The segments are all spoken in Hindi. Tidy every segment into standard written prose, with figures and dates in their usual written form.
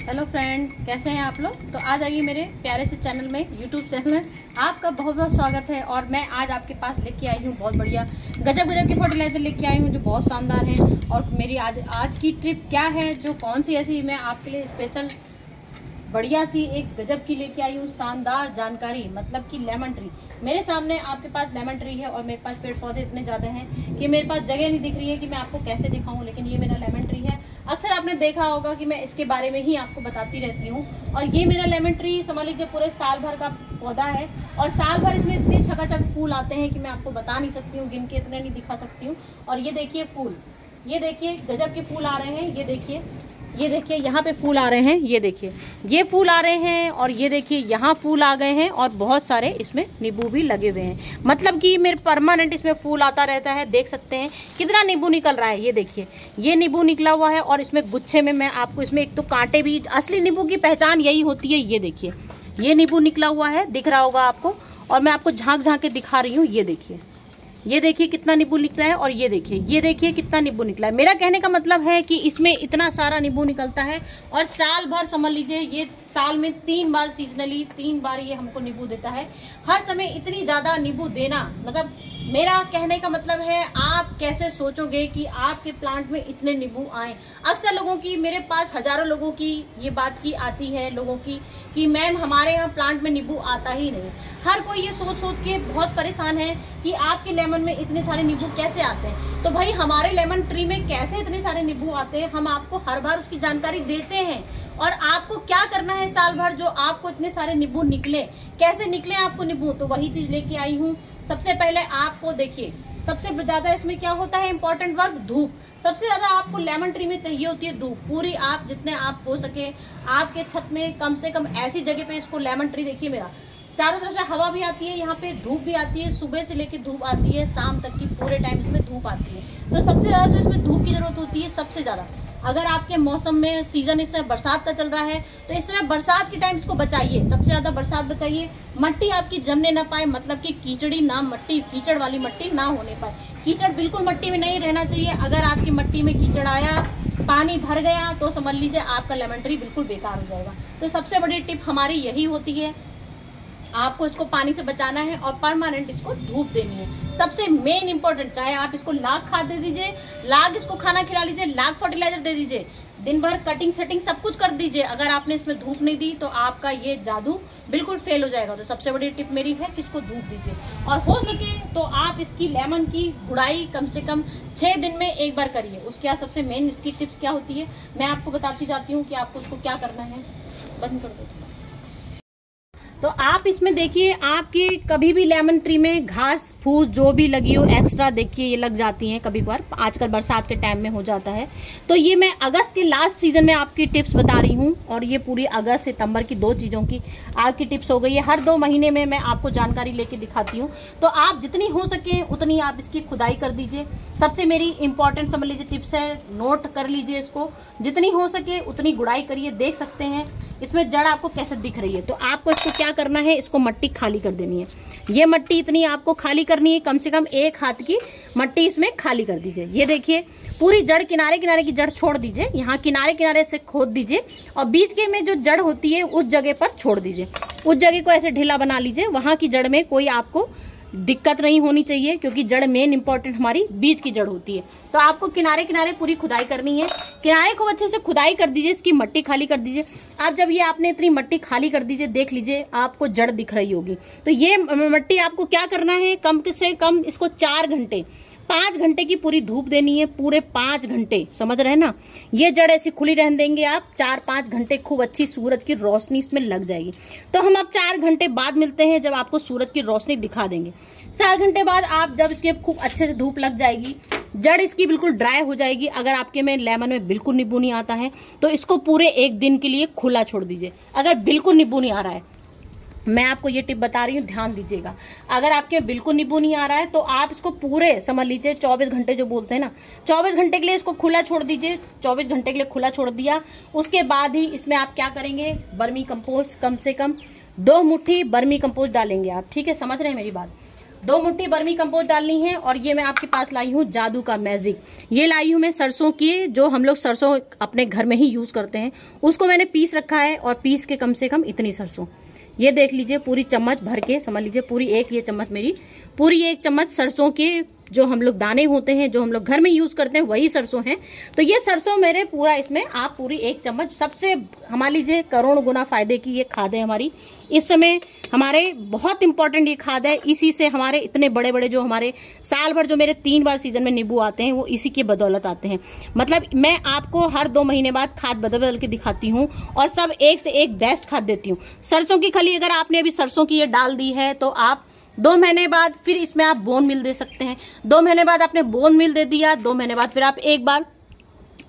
हेलो फ्रेंड, कैसे हैं आप लोग। तो आज आइए मेरे प्यारे से चैनल में, यूट्यूब चैनल में आपका बहुत बहुत स्वागत है। और मैं आज आपके पास लेके आई हूँ बहुत बढ़िया गजब गजब की फर्टिलाइजर लेके आई हूँ जो बहुत शानदार है। और मेरी आज की ट्रिप क्या है, जो कौन सी ऐसी मैं आपके लिए स्पेशल बढ़िया सी एक गजब की लेके आई हूँ शानदार जानकारी, मतलब कि लेमन ट्री। मेरे सामने आपके पास लेमन ट्री है और मेरे पास पेड़ पौधे इतने ज्यादा हैं कि मेरे पास जगह नहीं दिख रही है कि मैं आपको कैसे दिखाऊं। लेकिन ये मेरा लेमन ट्री है। अक्सर आपने देखा होगा कि मैं इसके बारे में ही आपको बताती रहती हूँ। और ये मेरा लेमन ट्री समझ लीजिए पूरे साल भर का पौधा है। और साल भर इसमें इतने छकाछक फूल आते हैं कि मैं आपको बता नहीं सकती हूँ, गिन के इतने नहीं दिखा सकती हूँ। और ये देखिए फूल, ये देखिए गजब के फूल आ रहे हैं। ये देखिए यहाँ पे फूल आ रहे हैं, ये देखिए ये फूल आ रहे हैं। और ये देखिए यहाँ फूल आ गए हैं और बहुत सारे इसमें नींबू भी लगे हुए हैं। मतलब कि मेरे परमानेंट इसमें फूल आता रहता है। देख सकते हैं कितना नींबू निकल रहा है। ये देखिए ये नींबू निकला हुआ है और इसमें गुच्छे में मैं आपको इसमें एक तो कांटे भी, असली नींबू की पहचान यही होती है। ये देखिए ये नींबू निकला हुआ है, दिख रहा होगा आपको। और मैं आपको झांक झांक के दिखा रही हूँ। ये देखिए कितना नींबू निकला है। और ये देखिए कितना नींबू निकला है। मेरा कहने का मतलब है कि इसमें इतना सारा नींबू निकलता है और साल भर समझ लीजिए ये साल में 3 बार सीजनली 3 बार ये हमको नींबू देता है। हर समय इतनी ज्यादा नींबू देना, मतलब मेरा कहने का मतलब है आप कैसे सोचोगे कि आपके प्लांट में इतने नींबू आए। अक्सर लोगों की, मेरे पास हजारों लोगों की ये बात की आती है लोगों की कि मैम हमारे यहाँ प्लांट में नींबू आता ही नहीं। हर कोई ये सोच सोच के बहुत परेशान है कि आपके लेमन में इतने सारे नींबू कैसे आते हैं। तो भाई हमारे लेमन ट्री में कैसे इतने सारे नींबू आते हैं, हम आपको हर बार उसकी जानकारी देते हैं। और आपको क्या करना है साल भर जो आपको इतने सारे नींबू निकले, कैसे निकले आपको नींबू, तो वही चीज लेके आई हूँ। सबसे पहले आपको देखिए, सबसे ज्यादा इसमें क्या होता है इंपॉर्टेंट वर्क, धूप। सबसे ज्यादा आपको लेमन ट्री में चाहिए होती है धूप। पूरी आप जितने आप हो सके आपके छत में कम से कम ऐसी जगह पे इसको लेमन ट्री, देखिए मेरा चारों तरफ से हवा भी आती है, यहाँ पे धूप भी आती है। सुबह से लेकर धूप आती है शाम तक की, पूरे टाइम इसमें धूप आती है। तो सबसे ज्यादा तो इसमें धूप की जरूरत होती है सबसे ज्यादा। अगर आपके मौसम में सीजन इस समय बरसात का चल रहा है तो इस समय बरसात के टाइम इसको बचाइए, सबसे ज्यादा बरसात बचाइए। मट्टी आपकी जमने ना पाए, मतलब कि कीचड़ी ना, मट्टी कीचड़ वाली मट्टी ना होने पाए। कीचड़ बिल्कुल मट्टी में नहीं रहना चाहिए। अगर आपकी मट्टी में कीचड़ आया, पानी भर गया, तो समझ लीजिए आपका लेमन ट्री बिल्कुल बेकार हो जाएगा। तो सबसे बड़ी टिप हमारी यही होती है, आपको इसको पानी से बचाना है और परमानेंट इसको धूप देनी है। सबसे मेन इंपॉर्टेंट, चाहे आप इसको लाख खाद दे दीजिए, लाख इसको खाना खिला लीजिए, लाख फर्टिलाइजर दे दीजिए, दिन भर कटिंग छटिंग सब कुछ कर दीजिए, अगर आपने इसमें धूप नहीं दी तो आपका ये जादू बिल्कुल फेल हो जाएगा। तो सबसे बड़ी टिप मेरी है कि इसको धूप दीजिए। और हो सके तो आप इसकी लेमन की गुड़ाई कम से कम 6 दिन में एक बार करिए। उसके बाद सबसे मेन इसकी टिप्स क्या होती है मैं आपको बताती जाती हूँ कि आपको उसको क्या करना है। बंद कर दो। तो आप इसमें देखिए, आपकी कभी भी लेमन ट्री में घास फूस जो भी लगी हो एक्स्ट्रा, देखिए ये लग जाती हैं कभी कभार, आजकल बरसात के टाइम में हो जाता है। तो ये मैं अगस्त के लास्ट सीजन में आपकी टिप्स बता रही हूँ। और ये पूरी अगस्त सितंबर की 2 चीजों की आपकी टिप्स हो गई है। हर 2 महीने में मैं आपको जानकारी लेके दिखाती हूँ। तो आप जितनी हो सके उतनी आप इसकी खुदाई कर दीजिए। सबसे मेरी इंपॉर्टेंट समझ लीजिए टिप्स है, नोट कर लीजिए इसको। जितनी हो सके उतनी गुड़ाई करिए। देख सकते हैं इसमें जड़ आपको कैसे दिख रही है। तो आपको इसको क्या करना है, इसको मट्टी खाली कर देनी है। ये मट्टी इतनी आपको खाली करनी है, कम से कम 1 हाथ की मट्टी इसमें खाली कर दीजिए। ये देखिए पूरी जड़, किनारे किनारे की जड़ छोड़ दीजिए, यहाँ किनारे किनारे से खोद दीजिए और बीच के में जो जड़ होती है उस जगह पर छोड़ दीजिए। उस जगह को ऐसे ढीला बना लीजिए। वहां की जड़ में कोई आपको दिक्कत नहीं होनी चाहिए, क्योंकि जड़ मेन इंपॉर्टेंट हमारी बीज की जड़ होती है। तो आपको किनारे किनारे पूरी खुदाई करनी है। किनारे को अच्छे से खुदाई कर दीजिए, इसकी मट्टी खाली कर दीजिए। आप जब ये आपने इतनी मट्टी खाली कर दीजिए, देख लीजिए आपको जड़ दिख रही होगी। तो ये मट्टी आपको क्या करना है, कम से कम इसको 4 घंटे 5 घंटे की पूरी धूप देनी है, पूरे 5 घंटे, समझ रहे हैं ना। ये जड़ ऐसी खुली रहने देंगे आप 4-5 घंटे, खूब अच्छी सूरज की रोशनी इसमें लग जाएगी। तो हम अब 4 घंटे बाद मिलते हैं जब आपको सूरज की रोशनी दिखा देंगे। 4 घंटे बाद आप जब इसके खूब अच्छे से धूप लग जाएगी, जड़ इसकी बिल्कुल ड्राई हो जाएगी। अगर आपके में लेमन में बिल्कुल नींबू नहीं आता है तो इसको पूरे 1 दिन के लिए खुला छोड़ दीजिए। अगर बिल्कुल नींबू नहीं आ रहा है, मैं आपको ये टिप बता रही हूँ, ध्यान दीजिएगा। अगर आपके बिल्कुल नींबू नहीं आ रहा है तो आप इसको पूरे समझ लीजिए 24 घंटे जो बोलते हैं ना, 24 घंटे के लिए इसको खुला छोड़ दीजिए। 24 घंटे के लिए खुला छोड़ दिया, उसके बाद ही इसमें आप क्या करेंगे, वर्मी कंपोस्ट कम से कम 2 मुट्ठी वर्मी कंपोस्ट डालेंगे आप। ठीक है, समझ रहे हैं मेरी बात। 2 मुट्ठी बर्मी कंपोस्ट डालनी है। और ये मैं आपके पास लाई हूँ जादू का मैजिक, ये लाई हूँ मैं सरसों की, जो हम लोग सरसों अपने घर में ही यूज करते हैं, उसको मैंने पीस रखा है। और पीस के कम से कम इतनी सरसों, ये देख लीजिए पूरी चम्मच भर के, समझ लीजिए पूरी एक ये चम्मच मेरी, पूरी 1 चम्मच सरसों के जो हम लोग दाने होते हैं, जो हम लोग घर में यूज करते हैं, वही सरसों हैं। तो ये सरसों मेरे पूरा, इसमें आप पूरी 1 चम्मच, सबसे हमारे लीजिए करोड़ गुना फायदे की ये खाद है हमारी इस समय, हमारे बहुत इंपॉर्टेंट ये खाद है। इसी से हमारे इतने बड़े बड़े जो हमारे साल भर जो मेरे 3 बार सीजन में नींबू आते हैं, वो इसी की बदौलत आते हैं। मतलब मैं आपको हर 2 महीने बाद खाद बदल बदल के दिखाती हूँ और सब एक से एक बेस्ट खाद देती हूँ। सरसों की खली अगर आपने अभी सरसों की ये डाल दी है, तो आप 2 महीने बाद फिर इसमें आप बोन मिल दे सकते हैं। 2 महीने बाद आपने बोन मिल दे दिया, 2 महीने बाद फिर आप एक बार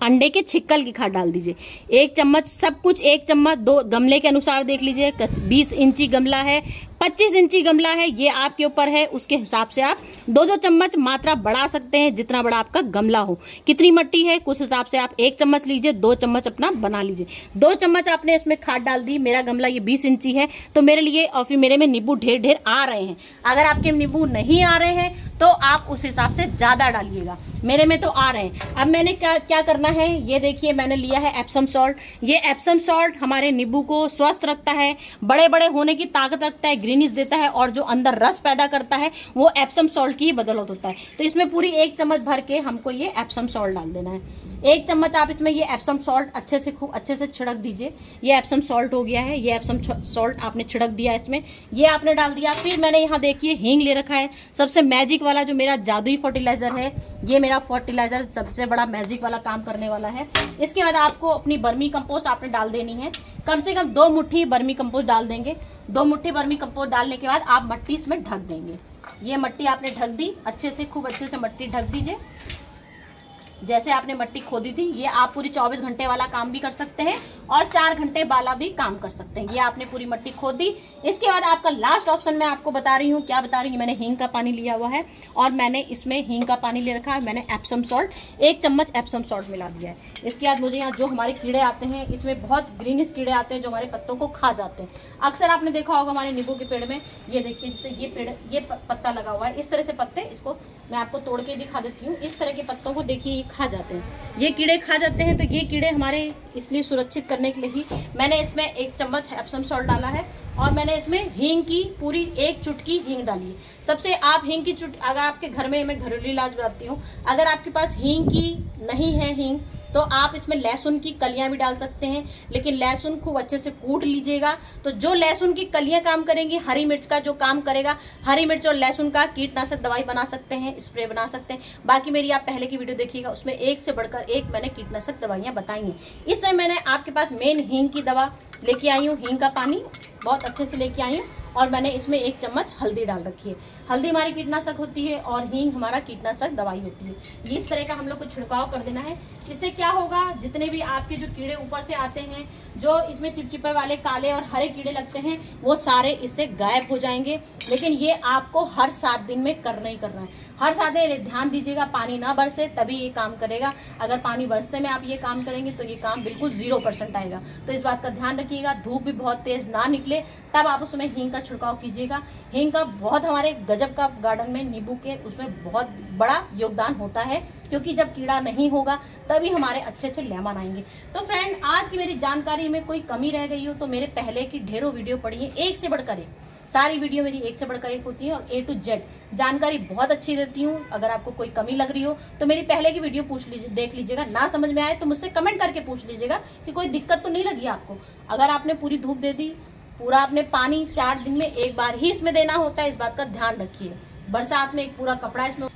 अंडे के छिक्कल की खाद डाल दीजिए। 1 चम्मच, सब कुछ 1 चम्मच, 2 गमले के अनुसार देख लीजिए, 20 इंची गमला है, 25 इंची गमला है, ये आपके ऊपर है, उसके हिसाब से आप 2-2 चम्मच मात्रा बढ़ा सकते हैं, जितना बड़ा आपका गमला हो। कितनी मट्टी है कुछ हिसाब से आप 1 चम्मच लीजिए, 2 चम्मच अपना बना लीजिए। 2 चम्मच आपने इसमें खाद डाल दी। मेरा गमला ये 20 इंची है, तो मेरे लिए और फिर मेरे में नींबू ढेर ढेर आ रहे हैं। अगर आपके नींबू नहीं आ रहे हैं तो आप उस हिसाब से ज्यादा डालिएगा, मेरे में तो आ रहे हैं। अब मैंने क्या करना है, ये देखिए मैंने लिया है एप्सम सॉल्ट। ये एप्सम सॉल्ट हमारे नींबू को स्वस्थ रखता है, बड़े बड़े होने की ताकत रखता है, ग्रीनिश देता है, और जो अंदर रस पैदा करता है वो एप्सम सॉल्ट की ही बदौलत होता है। तो इसमें पूरी 1 चम्मच भर के हमको ये एप्सम सॉल्ट डाल देना है। 1 चम्मच आप इसमें ये एप्सम सॉल्ट अच्छे से खूब अच्छे से छिड़क दीजिए। ये एप्सम सॉल्ट हो गया है, ये एप्सम सॉल्ट आपने छिड़क दिया इसमें, ये आपने डाल दिया। फिर मैंने यहाँ देखिए हींग ले रखा है, सबसे मैजिक वाला जो मेरा जादुई फर्टिलाइजर है, ये मेरा फर्टिलाइजर सबसे बड़ा मैजिक वाला काम करने वाला है। इसके बाद आपको अपनी बर्मी कंपोस्ट आपने डाल देनी है, कम से कम 2 मुट्ठी बर्मी कंपोस्ट डाल देंगे। 2 मुट्ठी बर्मी कंपोस्ट डालने के बाद आप मट्टी इसमें ढक देंगे। ये मट्टी आपने ढक दी अच्छे से, खूब अच्छे से मट्टी ढक दीजिए। जैसे आपने मट्टी खोदी थी, ये आप पूरी 24 घंटे वाला काम भी कर सकते हैं और 4 घंटे वाला भी काम कर सकते हैं। ये आपने पूरी मट्टी खोद दी। इसके बाद आपका लास्ट ऑप्शन मैं आपको बता रही हूँ, क्या बता रही हूँ, मैंने हींग का पानी लिया हुआ है और मैंने इसमें हींग का पानी ले रखा है। मैंने एप्सम सॉल्ट 1 चम्मच एप्सम सॉल्ट मिला दिया है। इसके बाद मुझे यहाँ जो हमारे कीड़े आते हैं, इसमें बहुत ग्रीनिश कीड़े आते हैं जो हमारे पत्तों को खा जाते हैं। अक्सर आपने देखा होगा हमारे नींबू के पेड़ में, ये देखिए जैसे ये पेड़, ये पत्ता लगा हुआ है, इस तरह से पत्ते, इसको मैं आपको तोड़ के दिखा देती हूँ। इस तरह के पत्तों को देखिए ये खा जाते हैं, ये कीड़े खा जाते हैं। तो ये कीड़े हमारे इसलिए सुरक्षित करने के लिए ही मैंने इसमें 1 चम्मच एप्सम सॉल्ट डाला है और मैंने इसमें हींग की पूरी 1 चुटकी हींग डाली है। सबसे आप हींग की अगर आपके घर में, मैं घरेलू इलाज बताती हूँ, अगर आपके पास हींग की नहीं है हींग, तो आप इसमें लहसुन की कलियां भी डाल सकते हैं, लेकिन लहसुन खूब अच्छे से कूट लीजिएगा। तो जो लहसुन की कलियां काम करेंगी, हरी मिर्च का जो काम करेगा, हरी मिर्च और लहसुन का कीटनाशक दवाई बना सकते हैं, स्प्रे बना सकते हैं। बाकी मेरी आप पहले की वीडियो देखिएगा, उसमें 1 से बढ़कर 1 मैंने कीटनाशक दवाइयां बताई हैं। इससे मैंने आपके पास मेन हींग की दवा लेके आई हूँ, हींग का पानी बहुत अच्छे से लेके आई हूँ और मैंने इसमें 1 चम्मच हल्दी डाल रखी है। हल्दी हमारी कीटनाशक होती है और हींग हमारा कीटनाशक दवाई होती है। ये इस तरह का हम लोग को छिड़काव कर देना है। इससे क्या होगा, जितने भी आपके जो कीड़े ऊपर से आते हैं, जो इसमें चिपचिपे वाले काले और हरे कीड़े लगते हैं, वो सारे इससे गायब हो जाएंगे। लेकिन ये आपको हर 7 दिन में करना ही करना है। हर 7 दिन ध्यान दीजिएगा, पानी ना बरसे तभी ये काम करेगा। अगर पानी बरसते में आप ये काम करेंगे तो ये काम बिल्कुल 0% आएगा। तो इस बात का ध्यान रखिएगा, धूप भी बहुत तेज ना निकले तब आप उसमें हींग का छिड़काव कीजिएगा। हींग का बहुत हमारे गजब का गार्डन में नींबू के उसमें बहुत बड़ा योगदान होता है, क्योंकि जब कीड़ा नहीं होगा तभी हमारे अच्छे अच्छे लेमन आएंगे। तो फ्रेंड, आज की मेरी जानकारी में कोई कमी रह गई हो तो मेरे पहले की ढेरों वीडियो पढ़िए, 1 से बढ़कर 1 सारी वीडियो मेरी 1 से बढ़कर 1 होती है और A to Z जानकारी बहुत अच्छी देती हूँ। अगर आपको कोई कमी लग रही हो तो मेरी पहले की वीडियो देख लीजिएगा। ना समझ में आए तो मुझसे कमेंट करके पूछ लीजिएगा कि कोई दिक्कत तो नहीं लगी आपको। अगर आपने पूरी धूप दे दी, पूरा आपने पानी 4 दिन में 1 बार ही इसमें देना होता है, इस बात का ध्यान रखिए। बरसात में एक पूरा कपड़ा इसमें।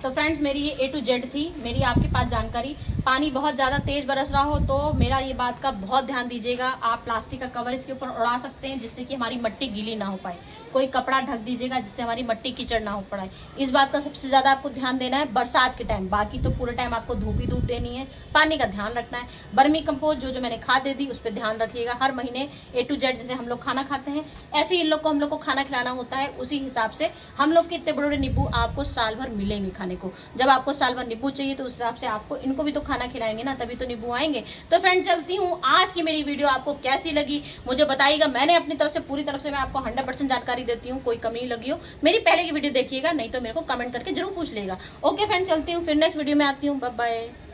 तो फ्रेंड्स, मेरी ये A to Z थी मेरी आपके पास जानकारी। पानी बहुत ज़्यादा तेज बरस रहा हो तो मेरा ये बात का बहुत ध्यान दीजिएगा। आप प्लास्टिक का कवर इसके ऊपर उड़ा सकते हैं जिससे कि हमारी मिट्टी गीली ना हो पाए। कोई कपड़ा ढक दीजिएगा जिससे हमारी मिट्टी कीचड़ ना हो पाए। इस बात का सबसे ज़्यादा आपको ध्यान देना है बरसात के टाइम। बाकी तो पूरे टाइम आपको धूप ही धूप देनी है, पानी का ध्यान रखना है। बर्मी कंपोस्ट जो मैंने खाद दे दी उस पर ध्यान रखिएगा। हर महीने A to Z जैसे हम लोग खाना खाते हैं, ऐसे इन लोग को हम लोग को खाना खिलाना होता है। उसी हिसाब से हम लोग के इतने बड़े बड़े नींबू आपको साल भर मिलेंगे खाने को। जब आपको साल भर नींबू चाहिए तो उस हिसाब से आपको इनको भी तो खाना खिलाएंगे ना, तभी तो नींबू आएंगे। तो फ्रेंड, चलती हूँ। आज की मेरी वीडियो आपको कैसी लगी मुझे बताइएगा। मैंने अपनी तरफ से पूरी तरफ से मैं आपको 100% जानकारी जानकारी देती हूँ, कोई कमी लगी हो मेरी पहले की वीडियो देखिएगा, नहीं तो मेरे को कमेंट करके जरूर पूछ लेगा। ओके फ्रेंड, चलती हूँ, फिर नेक्स्ट वीडियो में आती हूँ। Bye bye.